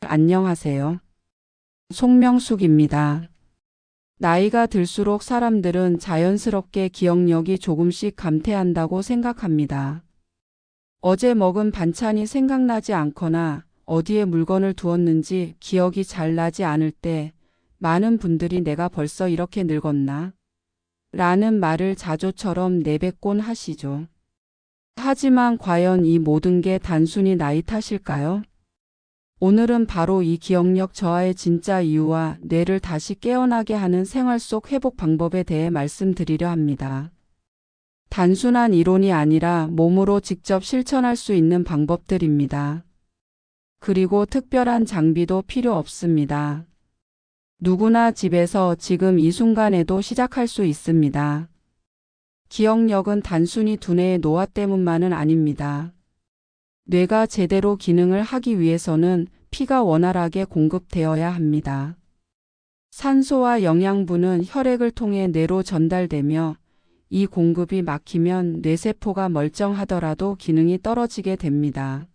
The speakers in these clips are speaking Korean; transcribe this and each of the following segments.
안녕하세요. 송명숙입니다. 나이가 들수록 사람들은 자연스럽게 기억력이 조금씩 감퇴한다고 생각합니다. 어제 먹은 반찬이 생각나지 않거나 어디에 물건을 두었는지 기억이 잘 나지 않을 때 많은 분들이 내가 벌써 이렇게 늙었나? 라는 말을 자조처럼 내뱉곤 하시죠. 하지만 과연 이 모든 게 단순히 나이 탓일까요? 오늘은 바로 이 기억력 저하의 진짜 이유와 뇌를 다시 깨어나게 하는 생활 속 회복 방법에 대해 말씀드리려 합니다. 단순한 이론이 아니라 몸으로 직접 실천할 수 있는 방법들입니다. 그리고 특별한 장비도 필요 없습니다. 누구나 집에서 지금 이 순간에도 시작할 수 있습니다. 기억력은 단순히 두뇌의 노화 때문만은 아닙니다. 뇌가 제대로 기능을 하기 위해서는 피가 원활하게 공급되어야 합니다. 산소와 영양분은 혈액을 통해 뇌로 전달되며 이 공급이 막히면 뇌세포가 멀쩡하더라도 기능이 떨어지게 됩니다.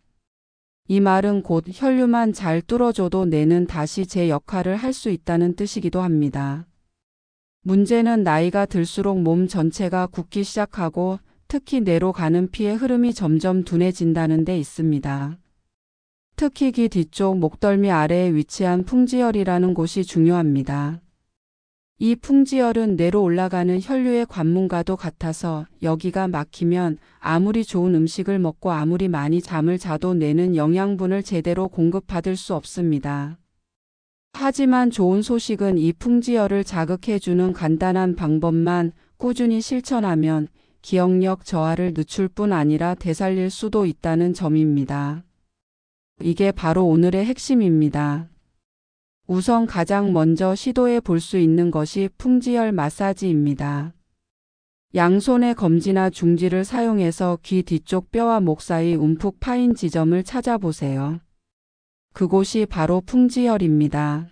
이 말은 곧 혈류만 잘 뚫어줘도 뇌는 다시 제 역할을 할 수 있다는 뜻이기도 합니다. 문제는 나이가 들수록 몸 전체가 굳기 시작하고 특히 뇌로 가는 피의 흐름이 점점 둔해진다는 데 있습니다. 특히 귀 뒤쪽 목덜미 아래에 위치한 풍지혈이라는 곳이 중요합니다. 이 풍지혈은 뇌로 올라가는 혈류의 관문과도 같아서 여기가 막히면 아무리 좋은 음식을 먹고 아무리 많이 잠을 자도 뇌는 영양분을 제대로 공급받을 수 없습니다. 하지만 좋은 소식은 이 풍지혈을 자극해주는 간단한 방법만 꾸준히 실천하면 기억력 저하를 늦출 뿐 아니라 되살릴 수도 있다는 점입니다. 이게 바로 오늘의 핵심입니다. 우선 가장 먼저 시도해 볼 수 있는 것이 풍지혈 마사지입니다. 양손의 검지나 중지를 사용해서 귀 뒤쪽 뼈와 목 사이 움푹 파인 지점을 찾아보세요. 그곳이 바로 풍지혈입니다.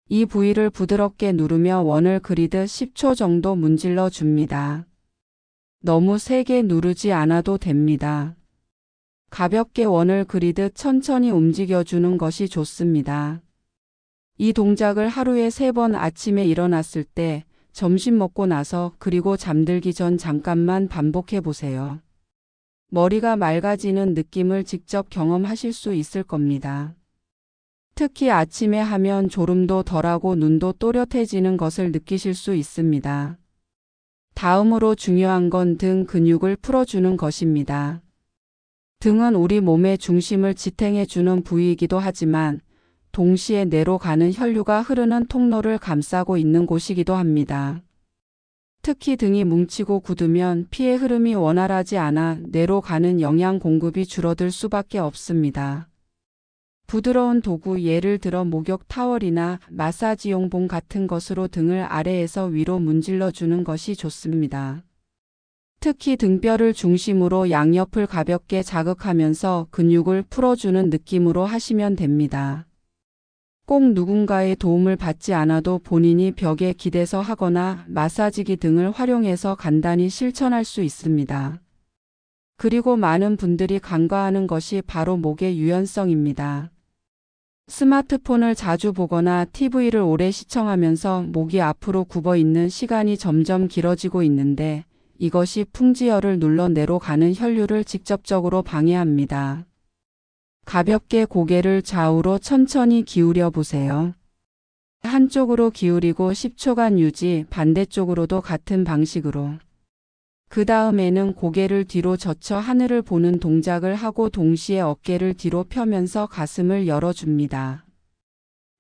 이 부위를 부드럽게 누르며 원을 그리듯 10초 정도 문질러 줍니다. 너무 세게 누르지 않아도 됩니다. 가볍게 원을 그리듯 천천히 움직여주는 것이 좋습니다. 이 동작을 하루에 3번 아침에 일어났을 때, 점심 먹고 나서 그리고 잠들기 전 잠깐만 반복해 보세요. 머리가 맑아지는 느낌을 직접 경험하실 수 있을 겁니다. 특히 아침에 하면 졸음도 덜하고 눈도 또렷해지는 것을 느끼실 수 있습니다. 다음으로 중요한 건 등 근육을 풀어주는 것입니다. 등은 우리 몸의 중심을 지탱해주는 부위이기도 하지만 동시에 뇌로 가는 혈류가 흐르는 통로를 감싸고 있는 곳이기도 합니다. 특히 등이 뭉치고 굳으면 피의 흐름이 원활하지 않아 뇌로 가는 영양 공급이 줄어들 수밖에 없습니다. 부드러운 도구 예를 들어 목욕 타월이나 마사지용 봉 같은 것으로 등을 아래에서 위로 문질러 주는 것이 좋습니다. 특히 등뼈를 중심으로 양옆을 가볍게 자극하면서 근육을 풀어주는 느낌으로 하시면 됩니다. 꼭 누군가의 도움을 받지 않아도 본인이 벽에 기대서 하거나 마사지기 등을 활용해서 간단히 실천할 수 있습니다. 그리고 많은 분들이 간과하는 것이 바로 목의 유연성입니다. 스마트폰을 자주 보거나 TV를 오래 시청하면서 목이 앞으로 굽어 있는 시간이 점점 길어지고 있는데 이것이 풍지혈을 눌러 뇌로 가는 혈류를 직접적으로 방해합니다. 가볍게 고개를 좌우로 천천히 기울여 보세요. 한쪽으로 기울이고 10초간 유지, 반대쪽으로도 같은 방식으로. 그 다음에는 고개를 뒤로 젖혀 하늘을 보는 동작을 하고 동시에 어깨를 뒤로 펴면서 가슴을 열어줍니다.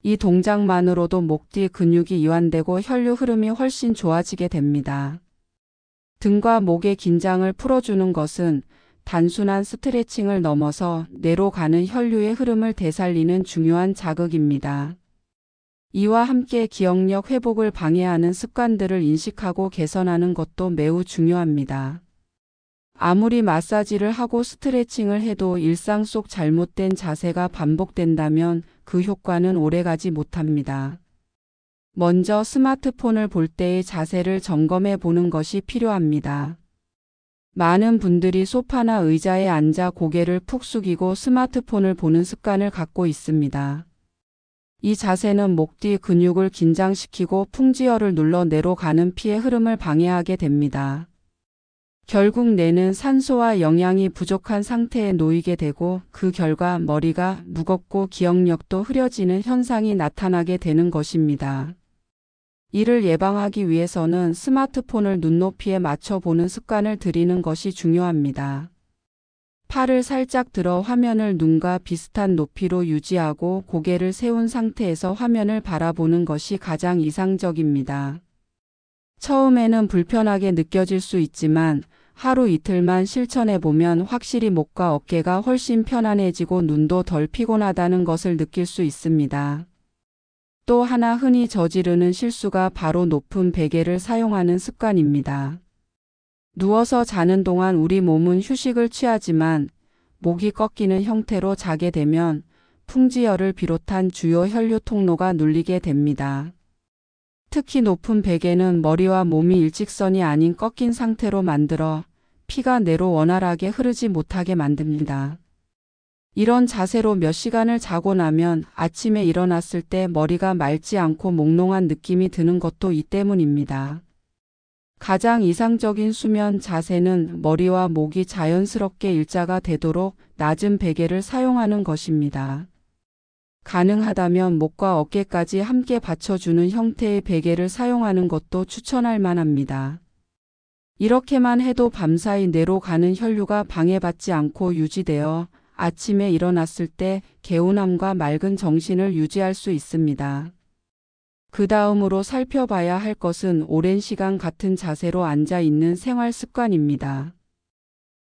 이 동작만으로도 목 뒤 근육이 이완되고 혈류 흐름이 훨씬 좋아지게 됩니다. 등과 목의 긴장을 풀어주는 것은 단순한 스트레칭을 넘어서 뇌로 가는 혈류의 흐름을 되살리는 중요한 자극입니다. 이와 함께 기억력 회복을 방해하는 습관들을 인식하고 개선하는 것도 매우 중요합니다. 아무리 마사지를 하고 스트레칭을 해도 일상 속 잘못된 자세가 반복된다면 그 효과는 오래가지 못합니다. 먼저 스마트폰을 볼 때의 자세를 점검해 보는 것이 필요합니다. 많은 분들이 소파나 의자에 앉아 고개를 푹 숙이고 스마트폰을 보는 습관을 갖고 있습니다. 이 자세는 목 뒤 근육을 긴장시키고 풍지혈을 눌러 뇌로 가는 피의 흐름을 방해하게 됩니다. 결국 뇌는 산소와 영양이 부족한 상태에 놓이게 되고 그 결과 머리가 무겁고 기억력도 흐려지는 현상이 나타나게 되는 것입니다. 이를 예방하기 위해서는 스마트폰을 눈높이에 맞춰 보는 습관을 들이는 것이 중요합니다. 팔을 살짝 들어 화면을 눈과 비슷한 높이로 유지하고 고개를 세운 상태에서 화면을 바라보는 것이 가장 이상적입니다. 처음에는 불편하게 느껴질 수 있지만 하루 이틀만 실천해보면 확실히 목과 어깨가 훨씬 편안해지고 눈도 덜 피곤하다는 것을 느낄 수 있습니다. 또 하나 흔히 저지르는 실수가 바로 높은 베개를 사용하는 습관입니다. 누워서 자는 동안 우리 몸은 휴식을 취하지만 목이 꺾이는 형태로 자게 되면 풍지혈을 비롯한 주요 혈류 통로가 눌리게 됩니다. 특히 높은 베개는 머리와 몸이 일직선이 아닌 꺾인 상태로 만들어 피가 뇌로 원활하게 흐르지 못하게 만듭니다. 이런 자세로 몇 시간을 자고 나면 아침에 일어났을 때 머리가 맑지 않고 몽롱한 느낌이 드는 것도 이 때문입니다. 가장 이상적인 수면 자세는 머리와 목이 자연스럽게 일자가 되도록 낮은 베개를 사용하는 것입니다. 가능하다면 목과 어깨까지 함께 받쳐주는 형태의 베개를 사용하는 것도 추천할 만합니다. 이렇게만 해도 밤사이 뇌로 가는 혈류가 방해받지 않고 유지되어 아침에 일어났을 때 개운함과 맑은 정신을 유지할 수 있습니다. 그 다음으로 살펴봐야 할 것은 오랜 시간 같은 자세로 앉아 있는 생활 습관입니다.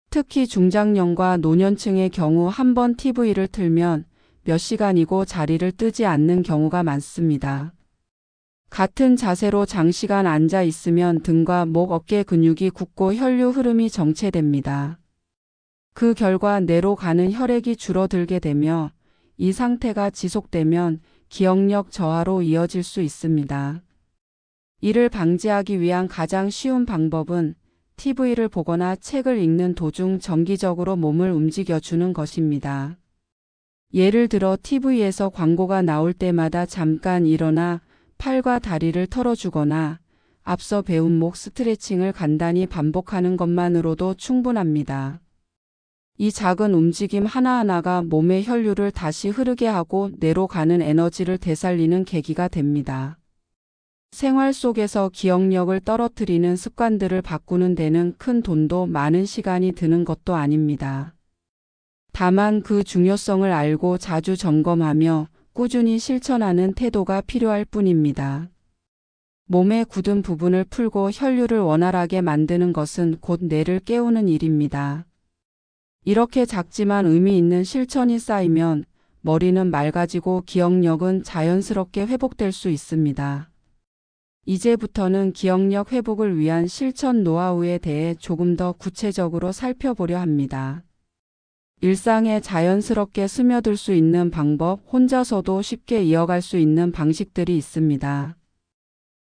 특히 중장년과 노년층의 경우 한번 TV를 틀면 몇 시간이고 자리를 뜨지 않는 경우가 많습니다. 같은 자세로 장시간 앉아 있으면 등과 목, 어깨 근육이 굳고 혈류 흐름이 정체됩니다. 그 결과 뇌로 가는 혈액이 줄어들게 되며 이 상태가 지속되면 기억력 저하로 이어질 수 있습니다. 이를 방지하기 위한 가장 쉬운 방법은 TV를 보거나 책을 읽는 도중 정기적으로 몸을 움직여주는 것입니다. 예를 들어 TV에서 광고가 나올 때마다 잠깐 일어나 팔과 다리를 털어주거나 앞서 배운 목 스트레칭을 간단히 반복하는 것만으로도 충분합니다. 이 작은 움직임 하나하나가 몸의 혈류를 다시 흐르게 하고 뇌로 가는 에너지를 되살리는 계기가 됩니다. 생활 속에서 기억력을 떨어뜨리는 습관들을 바꾸는 데는 큰 돈도 많은 시간이 드는 것도 아닙니다. 다만 그 중요성을 알고 자주 점검하며 꾸준히 실천하는 태도가 필요할 뿐입니다. 몸의 굳은 부분을 풀고 혈류를 원활하게 만드는 것은 곧 뇌를 깨우는 일입니다. 이렇게 작지만 의미 있는 실천이 쌓이면 머리는 맑아지고 기억력은 자연스럽게 회복될 수 있습니다. 이제부터는 기억력 회복을 위한 실천 노하우에 대해 조금 더 구체적으로 살펴보려 합니다. 일상에 자연스럽게 스며들 수 있는 방법, 혼자서도 쉽게 이어갈 수 있는 방식들이 있습니다.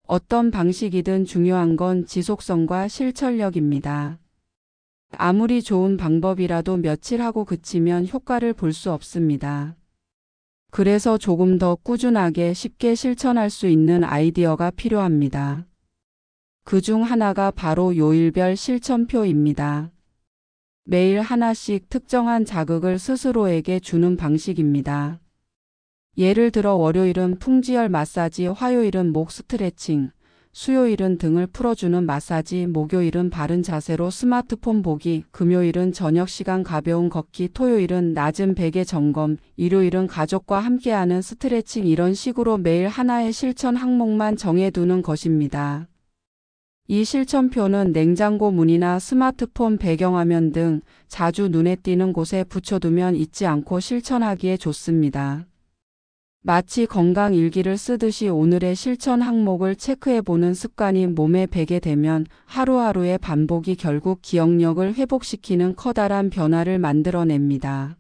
어떤 방식이든 중요한 건 지속성과 실천력입니다. 아무리 좋은 방법이라도 며칠 하고 그치면 효과를 볼 수 없습니다. 그래서 조금 더 꾸준하게 쉽게 실천할 수 있는 아이디어가 필요합니다. 그중 하나가 바로 요일별 실천표입니다. 매일 하나씩 특정한 자극을 스스로에게 주는 방식입니다. 예를 들어 월요일은 풍지혈 마사지, 화요일은 목 스트레칭, 수요일은 등을 풀어주는 마사지, 목요일은 바른 자세로 스마트폰 보기, 금요일은 저녁 시간 가벼운 걷기, 토요일은 낮은 베개 점검, 일요일은 가족과 함께하는 스트레칭. 이런 식으로 매일 하나의 실천 항목만 정해두는 것입니다. 이 실천표는 냉장고 문이나 스마트폰 배경화면 등 자주 눈에 띄는 곳에 붙여두면 잊지 않고 실천하기에 좋습니다. 마치 건강 일기를 쓰듯이 오늘의 실천 항목을 체크해보는 습관이 몸에 배게 되면 하루하루의 반복이 결국 기억력을 회복시키는 커다란 변화를 만들어냅니다.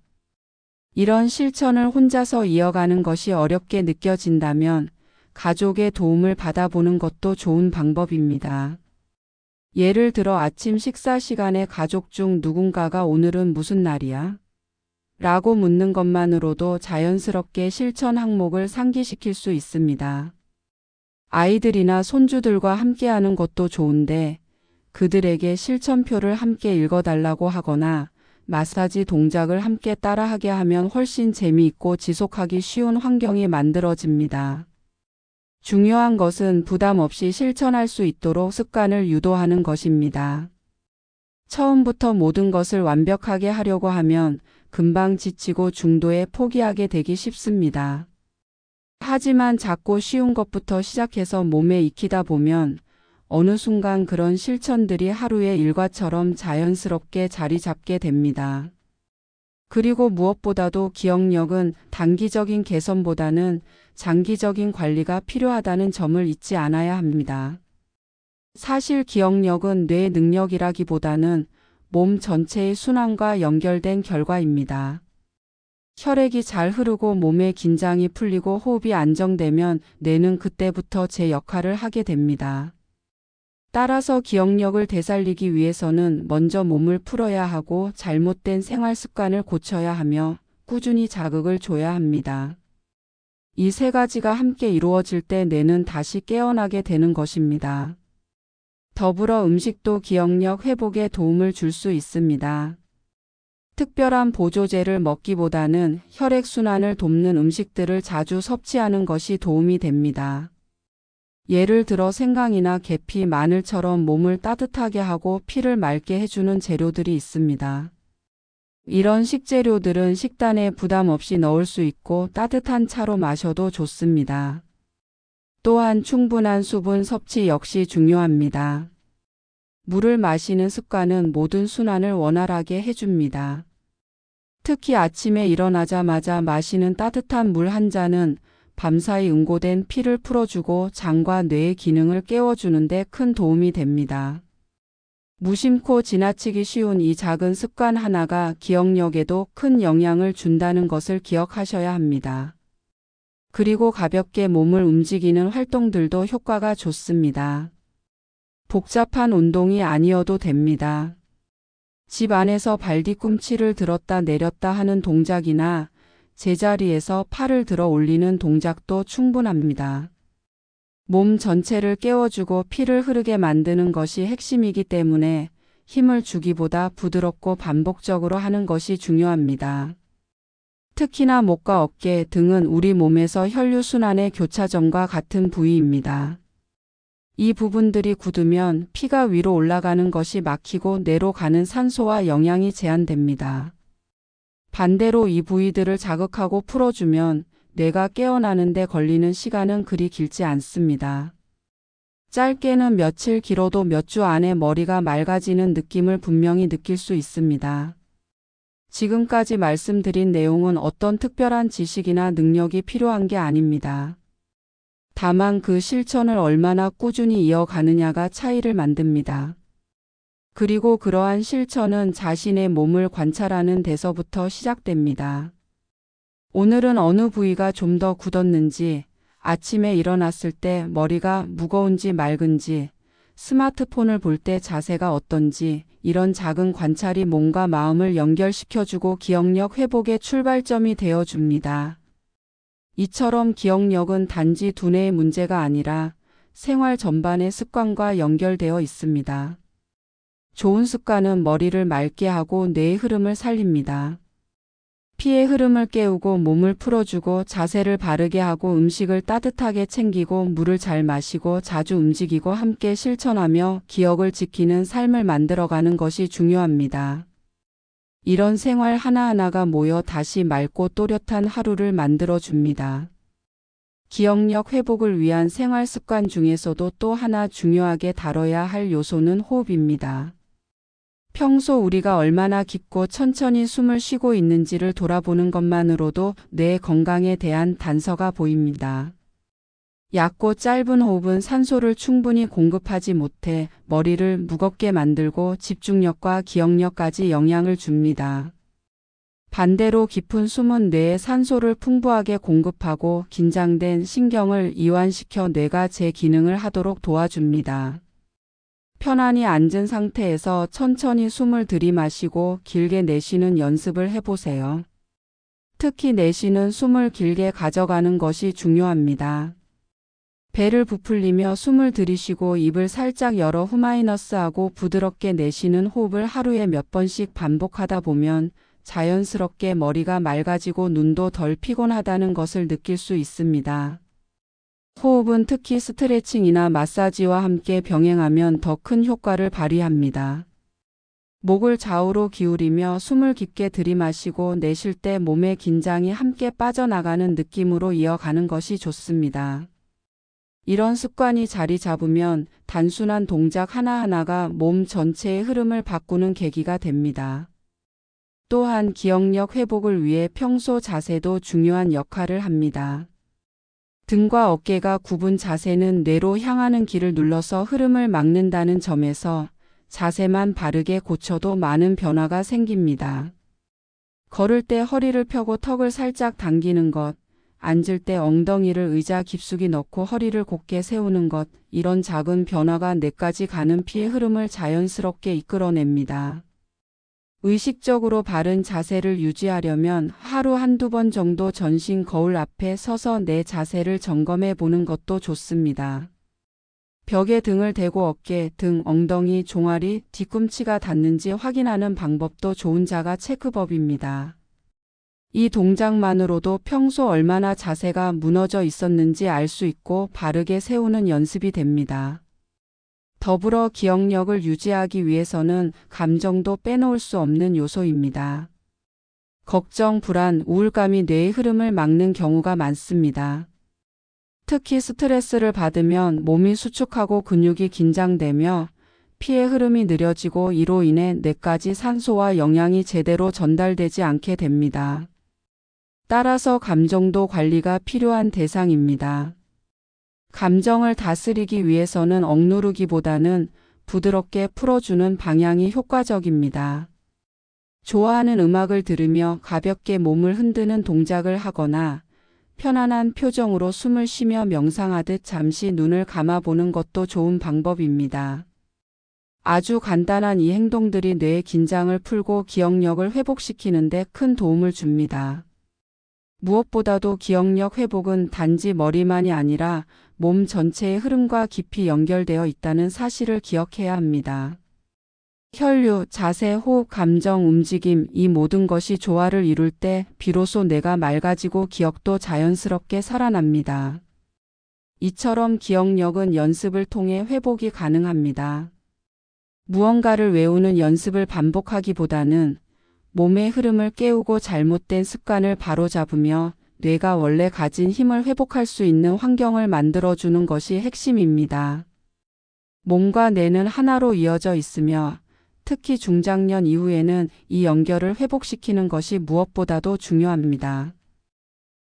이런 실천을 혼자서 이어가는 것이 어렵게 느껴진다면 가족의 도움을 받아보는 것도 좋은 방법입니다. 예를 들어 아침 식사 시간에 가족 중 누군가가 오늘은 무슨 날이야? 라고 묻는 것만으로도 자연스럽게 실천 항목을 상기시킬 수 있습니다. 아이들이나 손주들과 함께하는 것도 좋은데 그들에게 실천표를 함께 읽어달라고 하거나 마사지 동작을 함께 따라하게 하면 훨씬 재미있고 지속하기 쉬운 환경이 만들어집니다. 중요한 것은 부담 없이 실천할 수 있도록 습관을 유도하는 것입니다. 처음부터 모든 것을 완벽하게 하려고 하면 금방 지치고 중도에 포기하게 되기 쉽습니다. 하지만 작고 쉬운 것부터 시작해서 몸에 익히다 보면 어느 순간 그런 실천들이 하루의 일과처럼 자연스럽게 자리 잡게 됩니다. 그리고 무엇보다도 기억력은 단기적인 개선보다는 장기적인 관리가 필요하다는 점을 잊지 않아야 합니다. 사실 기억력은 뇌 능력이라기보다는 몸 전체의 순환과 연결된 결과입니다. 혈액이 잘 흐르고 몸의 긴장이 풀리고 호흡이 안정되면 뇌는 그때부터 제 역할을 하게 됩니다. 따라서 기억력을 되살리기 위해서는 먼저 몸을 풀어야 하고 잘못된 생활 습관을 고쳐야 하며 꾸준히 자극을 줘야 합니다. 이 세 가지가 함께 이루어질 때 뇌는 다시 깨어나게 되는 것입니다. 더불어 음식도 기억력 회복에 도움을 줄 수 있습니다. 특별한 보조제를 먹기보다는 혈액순환을 돕는 음식들을 자주 섭취하는 것이 도움이 됩니다. 예를 들어 생강이나 계피, 마늘처럼 몸을 따뜻하게 하고 피를 맑게 해주는 재료들이 있습니다. 이런 식재료들은 식단에 부담 없이 넣을 수 있고 따뜻한 차로 마셔도 좋습니다. 또한 충분한 수분 섭취 역시 중요합니다. 물을 마시는 습관은 모든 순환을 원활하게 해줍니다. 특히 아침에 일어나자마자 마시는 따뜻한 물 한 잔은 밤사이 응고된 피를 풀어주고 장과 뇌의 기능을 깨워주는 데 큰 도움이 됩니다. 무심코 지나치기 쉬운 이 작은 습관 하나가 기억력에도 큰 영향을 준다는 것을 기억하셔야 합니다. 그리고 가볍게 몸을 움직이는 활동들도 효과가 좋습니다. 복잡한 운동이 아니어도 됩니다. 집 안에서 발 뒤꿈치를 들었다 내렸다 하는 동작이나 제자리에서 팔을 들어 올리는 동작도 충분합니다. 몸 전체를 깨워주고 피를 흐르게 만드는 것이 핵심이기 때문에 힘을 주기보다 부드럽고 반복적으로 하는 것이 중요합니다. 특히나 목과 어깨 등은 우리 몸에서 혈류순환의 교차점과 같은 부위입니다. 이 부분들이 굳으면 피가 위로 올라가는 것이 막히고 뇌로 가는 산소와 영양이 제한됩니다. 반대로 이 부위들을 자극하고 풀어주면 뇌가 깨어나는 데 걸리는 시간은 그리 길지 않습니다. 짧게는 며칠, 길어도 몇 주 안에 머리가 맑아지는 느낌을 분명히 느낄 수 있습니다. 지금까지 말씀드린 내용은 어떤 특별한 지식이나 능력이 필요한 게 아닙니다. 다만 그 실천을 얼마나 꾸준히 이어가느냐가 차이를 만듭니다. 그리고 그러한 실천은 자신의 몸을 관찰하는 데서부터 시작됩니다. 오늘은 어느 부위가 좀 더 굳었는지, 아침에 일어났을 때 머리가 무거운지 맑은지, 스마트폰을 볼 때 자세가 어떤지, 이런 작은 관찰이 몸과 마음을 연결시켜주고 기억력 회복의 출발점이 되어줍니다. 이처럼 기억력은 단지 두뇌의 문제가 아니라 생활 전반의 습관과 연결되어 있습니다. 좋은 습관은 머리를 맑게 하고 뇌의 흐름을 살립니다. 피의 흐름을 깨우고 몸을 풀어주고 자세를 바르게 하고 음식을 따뜻하게 챙기고 물을 잘 마시고 자주 움직이고 함께 실천하며 기억을 지키는 삶을 만들어가는 것이 중요합니다. 이런 생활 하나하나가 모여 다시 맑고 또렷한 하루를 만들어줍니다. 기억력 회복을 위한 생활 습관 중에서도 또 하나 중요하게 다뤄야 할 요소는 호흡입니다. 평소 우리가 얼마나 깊고 천천히 숨을 쉬고 있는지를 돌아보는 것만으로도 뇌 건강에 대한 단서가 보입니다. 얕고 짧은 호흡은 산소를 충분히 공급하지 못해 머리를 무겁게 만들고 집중력과 기억력까지 영향을 줍니다. 반대로 깊은 숨은 뇌에 산소를 풍부하게 공급하고 긴장된 신경을 이완시켜 뇌가 제 기능을 하도록 도와줍니다. 편안히 앉은 상태에서 천천히 숨을 들이마시고 길게 내쉬는 연습을 해보세요. 특히 내쉬는 숨을 길게 가져가는 것이 중요합니다. 배를 부풀리며 숨을 들이쉬고 입을 살짝 열어 후마이너스하고 부드럽게 내쉬는 호흡을 하루에 몇 번씩 반복하다 보면 자연스럽게 머리가 맑아지고 눈도 덜 피곤하다는 것을 느낄 수 있습니다. 호흡은 특히 스트레칭이나 마사지와 함께 병행하면 더 큰 효과를 발휘합니다. 목을 좌우로 기울이며 숨을 깊게 들이마시고 내쉴 때 몸의 긴장이 함께 빠져나가는 느낌으로 이어가는 것이 좋습니다. 이런 습관이 자리 잡으면 단순한 동작 하나하나가 몸 전체의 흐름을 바꾸는 계기가 됩니다. 또한 기억력 회복을 위해 평소 자세도 중요한 역할을 합니다. 등과 어깨가 굽은 자세는 뇌로 향하는 길을 눌러서 흐름을 막는다는 점에서 자세만 바르게 고쳐도 많은 변화가 생깁니다. 걸을 때 허리를 펴고 턱을 살짝 당기는 것, 앉을 때 엉덩이를 의자 깊숙이 넣고 허리를 곧게 세우는 것, 이런 작은 변화가 뇌까지 가는 피의 흐름을 자연스럽게 이끌어냅니다. 의식적으로 바른 자세를 유지하려면 하루 한두 번 정도 전신 거울 앞에 서서 내 자세를 점검해 보는 것도 좋습니다. 벽에 등을 대고 어깨, 등, 엉덩이, 종아리, 뒤꿈치가 닿는지 확인하는 방법도 좋은 자가 체크법입니다. 이 동작만으로도 평소 얼마나 자세가 무너져 있었는지 알 수 있고 바르게 세우는 연습이 됩니다. 더불어 기억력을 유지하기 위해서는 감정도 빼놓을 수 없는 요소입니다. 걱정, 불안, 우울감이 뇌의 흐름을 막는 경우가 많습니다. 특히 스트레스를 받으면 몸이 수축하고 근육이 긴장되며 피의 흐름이 느려지고 이로 인해 뇌까지 산소와 영양이 제대로 전달되지 않게 됩니다. 따라서 감정도 관리가 필요한 대상입니다. 감정을 다스리기 위해서는 억누르기보다는 부드럽게 풀어주는 방향이 효과적입니다. 좋아하는 음악을 들으며 가볍게 몸을 흔드는 동작을 하거나 편안한 표정으로 숨을 쉬며 명상하듯 잠시 눈을 감아보는 것도 좋은 방법입니다. 아주 간단한 이 행동들이 뇌의 긴장을 풀고 기억력을 회복시키는 데 큰 도움을 줍니다. 무엇보다도 기억력 회복은 단지 머리만이 아니라 몸 전체의 흐름과 깊이 연결되어 있다는 사실을 기억해야 합니다. 혈류, 자세, 호흡, 감정, 움직임, 이 모든 것이 조화를 이룰 때 비로소 뇌가 맑아지고 기억도 자연스럽게 살아납니다. 이처럼 기억력은 연습을 통해 회복이 가능합니다. 무언가를 외우는 연습을 반복하기보다는 몸의 흐름을 깨우고 잘못된 습관을 바로잡으며 뇌가 원래 가진 힘을 회복할 수 있는 환경을 만들어주는 것이 핵심입니다. 몸과 뇌는 하나로 이어져 있으며 특히 중장년 이후에는 이 연결을 회복시키는 것이 무엇보다도 중요합니다.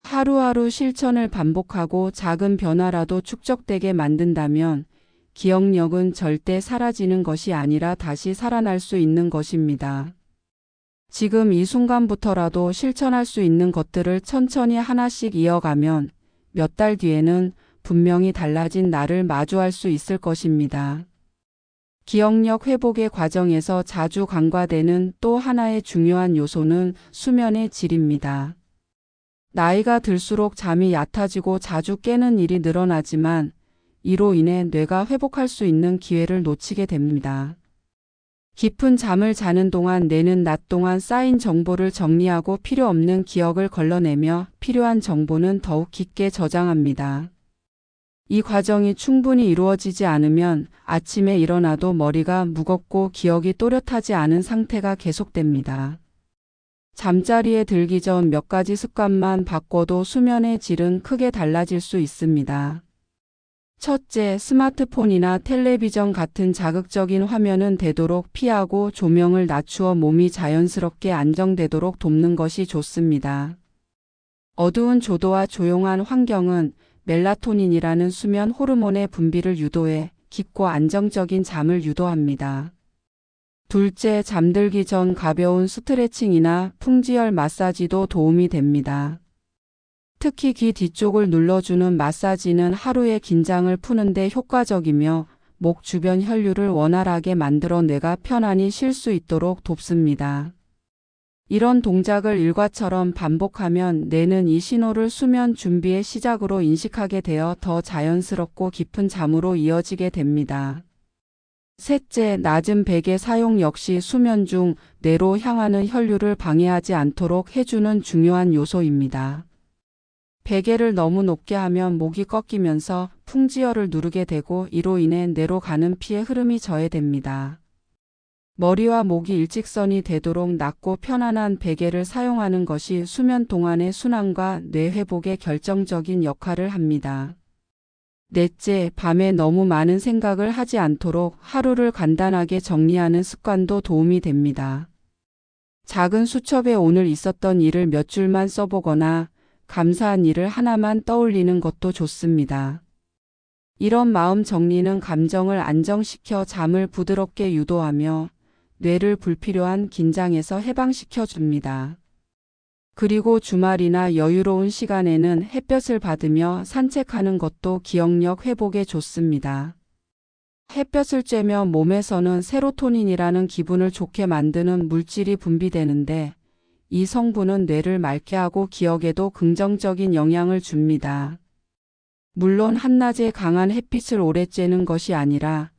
하루하루 실천을 반복하고 작은 변화라도 축적되게 만든다면 기억력은 절대 사라지는 것이 아니라 다시 살아날 수 있는 것입니다. 지금 이 순간부터라도 실천할 수 있는 것들을 천천히 하나씩 이어가면 몇 달 뒤에는 분명히 달라진 나를 마주할 수 있을 것입니다. 기억력 회복의 과정에서 자주 간과되는 또 하나의 중요한 요소는 수면의 질입니다. 나이가 들수록 잠이 얕아지고 자주 깨는 일이 늘어나지만 이로 인해 뇌가 회복할 수 있는 기회를 놓치게 됩니다. 깊은 잠을 자는 동안 뇌는 낮 동안 쌓인 정보를 정리하고 필요 없는 기억을 걸러내며 필요한 정보는 더욱 깊게 저장합니다. 이 과정이 충분히 이루어지지 않으면 아침에 일어나도 머리가 무겁고 기억이 또렷하지 않은 상태가 계속됩니다. 잠자리에 들기 전 몇 가지 습관만 바꿔도 수면의 질은 크게 달라질 수 있습니다. 첫째, 스마트폰이나 텔레비전 같은 자극적인 화면은 되도록 피하고 조명을 낮추어 몸이 자연스럽게 안정되도록 돕는 것이 좋습니다. 어두운 조도와 조용한 환경은 멜라토닌이라는 수면 호르몬의 분비를 유도해 깊고 안정적인 잠을 유도합니다. 둘째, 잠들기 전 가벼운 스트레칭이나 풍지열 마사지도 도움이 됩니다. 특히 귀 뒤쪽을 눌러주는 마사지는 하루의 긴장을 푸는 데 효과적이며 목 주변 혈류를 원활하게 만들어 뇌가 편안히 쉴 수 있도록 돕습니다. 이런 동작을 일과처럼 반복하면 뇌는 이 신호를 수면 준비의 시작으로 인식하게 되어 더 자연스럽고 깊은 잠으로 이어지게 됩니다. 셋째, 낮은 베개 사용 역시 수면 중 뇌로 향하는 혈류를 방해하지 않도록 해주는 중요한 요소입니다. 베개를 너무 높게 하면 목이 꺾이면서 풍지혈을 누르게 되고 이로 인해 뇌로 가는 피의 흐름이 저해됩니다. 머리와 목이 일직선이 되도록 낮고 편안한 베개를 사용하는 것이 수면 동안의 순환과 뇌 회복에 결정적인 역할을 합니다. 넷째, 밤에 너무 많은 생각을 하지 않도록 하루를 간단하게 정리하는 습관도 도움이 됩니다. 작은 수첩에 오늘 있었던 일을 몇 줄만 써보거나 감사한 일을 하나만 떠올리는 것도 좋습니다. 이런 마음 정리는 감정을 안정시켜 잠을 부드럽게 유도하며 뇌를 불필요한 긴장에서 해방시켜 줍니다. 그리고 주말이나 여유로운 시간에는 햇볕을 받으며 산책하는 것도 기억력 회복에 좋습니다. 햇볕을 쬐면 몸에서는 세로토닌이라는 기분을 좋게 만드는 물질이 분비되는데 이 성분은 뇌를 맑게 하고 기억에도 긍정적인 영향을 줍니다. 물론 한낮에 강한 햇빛을 오래 쬐는 것이 아니라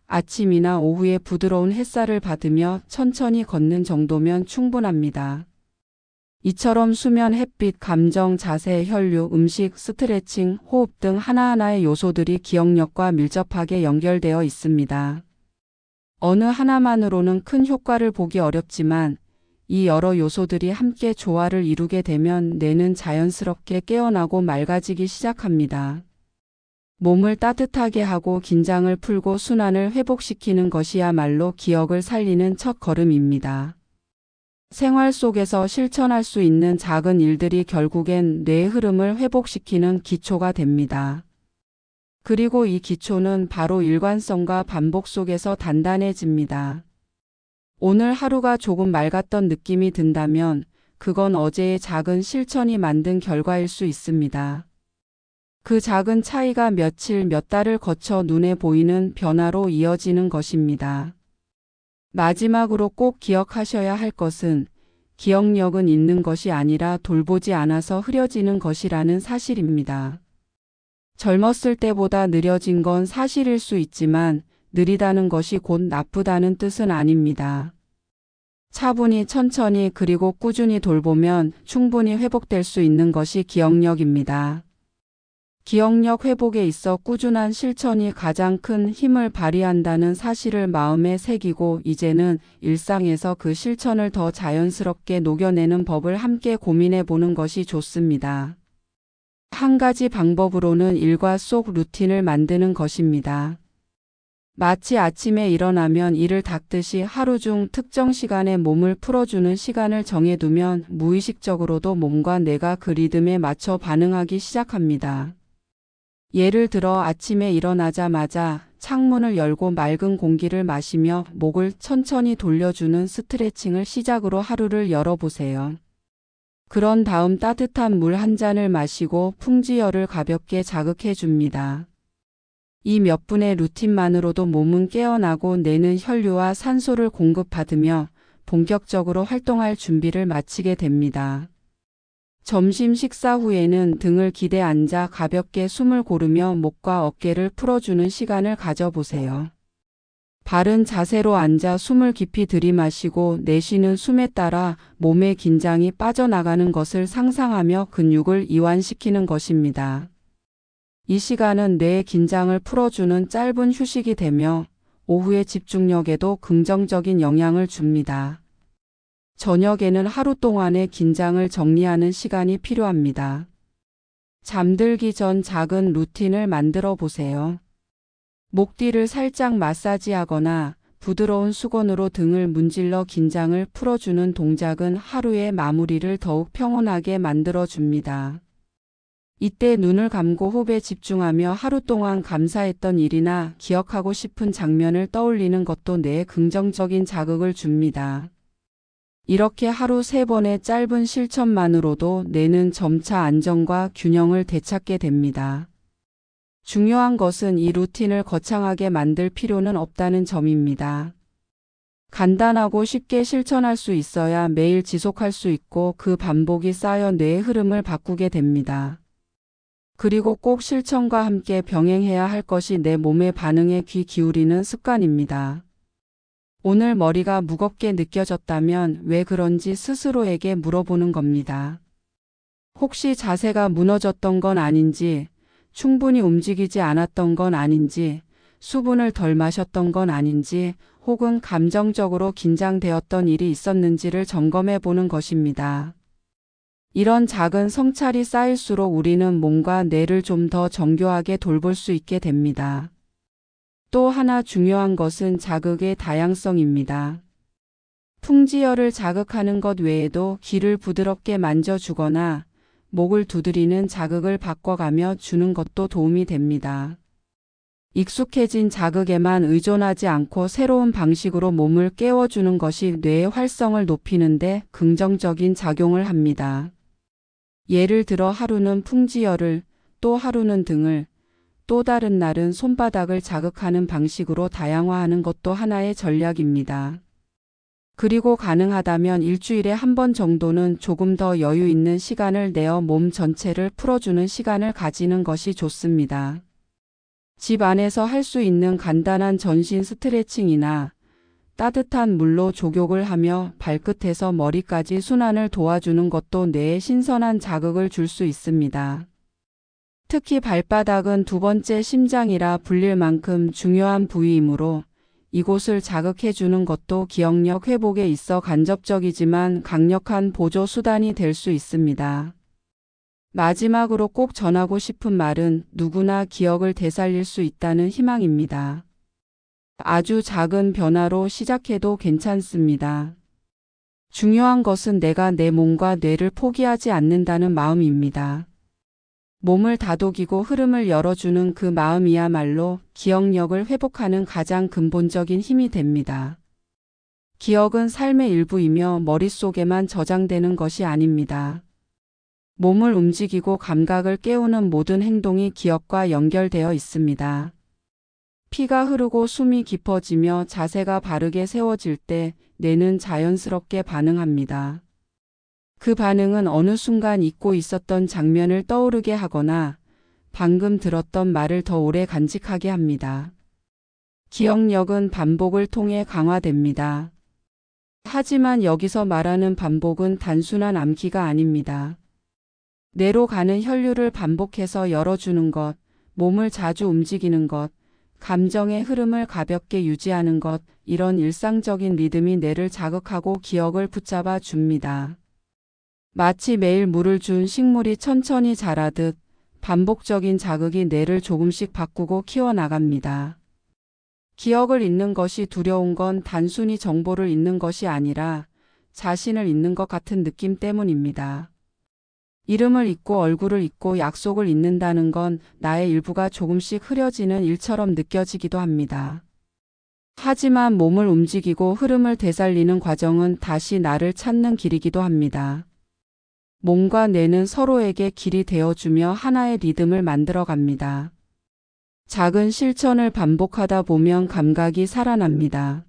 아침이나 오후에 부드러운 햇살을 받으며 천천히 걷는 정도면 충분합니다. 이처럼 수면, 햇빛, 감정, 자세, 혈류, 음식, 스트레칭, 호흡 등 하나하나의 요소들이 기억력과 밀접하게 연결되어 있습니다. 어느 하나만으로는 큰 효과를 보기 어렵지만 이 여러 요소들이 함께 조화를 이루게 되면 뇌는 자연스럽게 깨어나고 맑아지기 시작합니다. 몸을 따뜻하게 하고 긴장을 풀고 순환을 회복시키는 것이야말로 기억을 살리는 첫 걸음입니다. 생활 속에서 실천할 수 있는 작은 일들이 결국엔 뇌의 흐름을 회복시키는 기초가 됩니다. 그리고 이 기초는 바로 일관성과 반복 속에서 단단해집니다. 오늘 하루가 조금 맑았던 느낌이 든다면 그건 어제의 작은 실천이 만든 결과일 수 있습니다. 그 작은 차이가 며칠, 몇 달을 거쳐 눈에 보이는 변화로 이어지는 것입니다. 마지막으로 꼭 기억하셔야 할 것은 기억력은 있는 것이 아니라 돌보지 않아서 흐려지는 것이라는 사실입니다. 젊었을 때보다 느려진 건 사실일 수 있지만 느리다는 것이 곧 나쁘다는 뜻은 아닙니다. 차분히 천천히 그리고 꾸준히 돌보면 충분히 회복될 수 있는 것이 기억력입니다. 기억력 회복에 있어 꾸준한 실천이 가장 큰 힘을 발휘한다는 사실을 마음에 새기고 이제는 일상에서 그 실천을 더 자연스럽게 녹여내는 법을 함께 고민해 보는 것이 좋습니다. 한 가지 방법으로는 일과 속 루틴을 만드는 것입니다. 마치 아침에 일어나면 이를 닦듯이 하루 중 특정 시간에 몸을 풀어주는 시간을 정해두면 무의식적으로도 몸과 뇌가 그 리듬에 맞춰 반응하기 시작합니다. 예를 들어 아침에 일어나자마자 창문을 열고 맑은 공기를 마시며 목을 천천히 돌려주는 스트레칭을 시작으로 하루를 열어보세요. 그런 다음 따뜻한 물 한 잔을 마시고 풍지혈을 가볍게 자극해 줍니다. 이 몇 분의 루틴만으로도 몸은 깨어나고 뇌는 혈류와 산소를 공급받으며 본격적으로 활동할 준비를 마치게 됩니다. 점심 식사 후에는 등을 기대 앉아 가볍게 숨을 고르며 목과 어깨를 풀어주는 시간을 가져보세요. 바른 자세로 앉아 숨을 깊이 들이마시고 내쉬는 숨에 따라 몸의 긴장이 빠져나가는 것을 상상하며 근육을 이완시키는 것입니다. 이 시간은 뇌의 긴장을 풀어주는 짧은 휴식이 되며 오후의 집중력에도 긍정적인 영향을 줍니다. 저녁에는 하루 동안의 긴장을 정리하는 시간이 필요합니다. 잠들기 전 작은 루틴을 만들어 보세요. 목 뒤를 살짝 마사지하거나 부드러운 수건으로 등을 문질러 긴장을 풀어주는 동작은 하루의 마무리를 더욱 평온하게 만들어 줍니다. 이때 눈을 감고 호흡에 집중하며 하루 동안 감사했던 일이나 기억하고 싶은 장면을 떠올리는 것도 뇌에 긍정적인 자극을 줍니다. 이렇게 하루 3번의 짧은 실천만으로도 뇌는 점차 안정과 균형을 되찾게 됩니다. 중요한 것은 이 루틴을 거창하게 만들 필요는 없다는 점입니다. 간단하고 쉽게 실천할 수 있어야 매일 지속할 수 있고 그 반복이 쌓여 뇌의 흐름을 바꾸게 됩니다. 그리고 꼭 실천과 함께 병행해야 할 것이 내 몸의 반응에 귀 기울이는 습관입니다. 오늘 머리가 무겁게 느껴졌다면 왜 그런지 스스로에게 물어보는 겁니다. 혹시 자세가 무너졌던 건 아닌지, 충분히 움직이지 않았던 건 아닌지, 수분을 덜 마셨던 건 아닌지, 혹은 감정적으로 긴장되었던 일이 있었는지를 점검해 보는 것입니다. 이런 작은 성찰이 쌓일수록 우리는 몸과 뇌를 좀 더 정교하게 돌볼 수 있게 됩니다. 또 하나 중요한 것은 자극의 다양성입니다. 풍지열을 자극하는 것 외에도 귀를 부드럽게 만져주거나 목을 두드리는 자극을 바꿔가며 주는 것도 도움이 됩니다. 익숙해진 자극에만 의존하지 않고 새로운 방식으로 몸을 깨워주는 것이 뇌의 활성을 높이는 데 긍정적인 작용을 합니다. 예를 들어 하루는 풍지열을, 또 하루는 등을, 또 다른 날은 손바닥을 자극하는 방식으로 다양화하는 것도 하나의 전략입니다. 그리고 가능하다면 일주일에 한 번 정도는 조금 더 여유 있는 시간을 내어 몸 전체를 풀어주는 시간을 가지는 것이 좋습니다. 집 안에서 할 수 있는 간단한 전신 스트레칭이나 따뜻한 물로 족욕을 하며 발끝에서 머리까지 순환을 도와주는 것도 뇌에 신선한 자극을 줄 수 있습니다. 특히 발바닥은 두 번째 심장이라 불릴 만큼 중요한 부위이므로 이곳을 자극해 주는 것도 기억력 회복에 있어 간접적이지만 강력한 보조 수단이 될 수 있습니다. 마지막으로 꼭 전하고 싶은 말은 누구나 기억을 되살릴 수 있다는 희망입니다. 아주 작은 변화로 시작해도 괜찮습니다. 중요한 것은 내가 내 몸과 뇌를 포기하지 않는다는 마음입니다. 몸을 다독이고 흐름을 열어주는 그 마음이야말로 기억력을 회복하는 가장 근본적인 힘이 됩니다. 기억은 삶의 일부이며 머릿속에만 저장되는 것이 아닙니다. 몸을 움직이고 감각을 깨우는 모든 행동이 기억과 연결되어 있습니다. 피가 흐르고 숨이 깊어지며 자세가 바르게 세워질 때 뇌는 자연스럽게 반응합니다. 그 반응은 어느 순간 잊고 있었던 장면을 떠오르게 하거나 방금 들었던 말을 더 오래 간직하게 합니다. 기억력은 반복을 통해 강화됩니다. 하지만 여기서 말하는 반복은 단순한 암기가 아닙니다. 뇌로 가는 혈류를 반복해서 열어주는 것, 몸을 자주 움직이는 것, 감정의 흐름을 가볍게 유지하는 것, 이런 일상적인 리듬이 뇌를 자극하고 기억을 붙잡아 줍니다. 마치 매일 물을 준 식물이 천천히 자라듯 반복적인 자극이 뇌를 조금씩 바꾸고 키워나갑니다. 기억을 잊는 것이 두려운 건 단순히 정보를 잊는 것이 아니라 자신을 잊는 것 같은 느낌 때문입니다. 이름을 잊고 얼굴을 잊고 약속을 잊는다는 건 나의 일부가 조금씩 흐려지는 일처럼 느껴지기도 합니다. 하지만 몸을 움직이고 흐름을 되살리는 과정은 다시 나를 찾는 길이기도 합니다. 몸과 뇌는 서로에게 길이 되어주며 하나의 리듬을 만들어갑니다. 작은 실천을 반복하다 보면 감각이 살아납니다.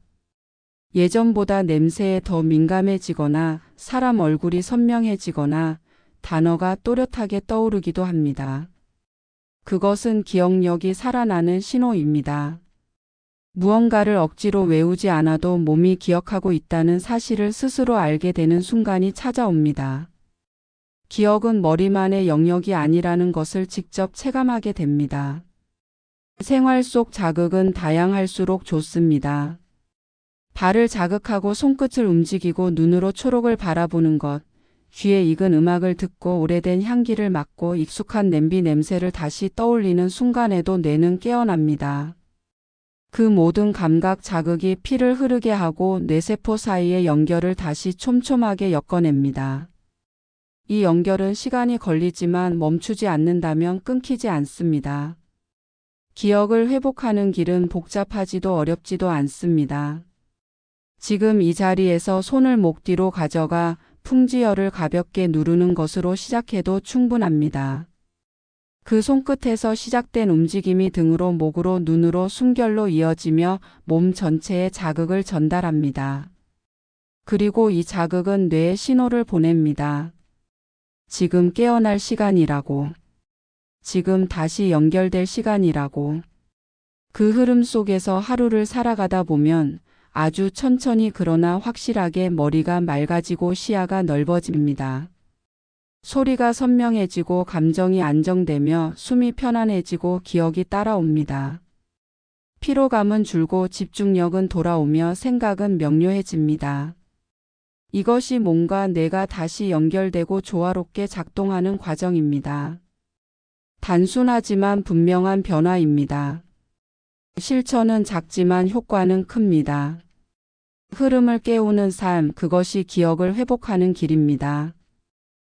예전보다 냄새에 더 민감해지거나 사람 얼굴이 선명해지거나 단어가 또렷하게 떠오르기도 합니다. 그것은 기억력이 살아나는 신호입니다. 무언가를 억지로 외우지 않아도 몸이 기억하고 있다는 사실을 스스로 알게 되는 순간이 찾아옵니다. 기억은 머리만의 영역이 아니라는 것을 직접 체감하게 됩니다. 생활 속 자극은 다양할수록 좋습니다. 발을 자극하고 손끝을 움직이고 눈으로 초록을 바라보는 것, 귀에 익은 음악을 듣고 오래된 향기를 맡고 익숙한 냄비 냄새를 다시 떠올리는 순간에도 뇌는 깨어납니다. 그 모든 감각 자극이 피를 흐르게 하고 뇌세포 사이의 연결을 다시 촘촘하게 엮어냅니다. 이 연결은 시간이 걸리지만 멈추지 않는다면 끊기지 않습니다. 기억을 회복하는 길은 복잡하지도 어렵지도 않습니다. 지금 이 자리에서 손을 목 뒤로 가져가 풍지열을 가볍게 누르는 것으로 시작해도 충분합니다. 그 손끝에서 시작된 움직임이 등으로 목으로 눈으로 숨결로 이어지며 몸 전체에 자극을 전달합니다. 그리고 이 자극은 뇌에 신호를 보냅니다. 지금 깨어날 시간이라고. 지금 다시 연결될 시간이라고. 그 흐름 속에서 하루를 살아가다 보면 아주 천천히 그러나 확실하게 머리가 맑아지고 시야가 넓어집니다. 소리가 선명해지고 감정이 안정되며 숨이 편안해지고 기억이 따라옵니다. 피로감은 줄고 집중력은 돌아오며 생각은 명료해집니다. 이것이 몸과 뇌가 다시 연결되고 조화롭게 작동하는 과정입니다. 단순하지만 분명한 변화입니다. 실천은 작지만 효과는 큽니다. 흐름을 깨우는 삶, 그것이 기억을 회복하는 길입니다.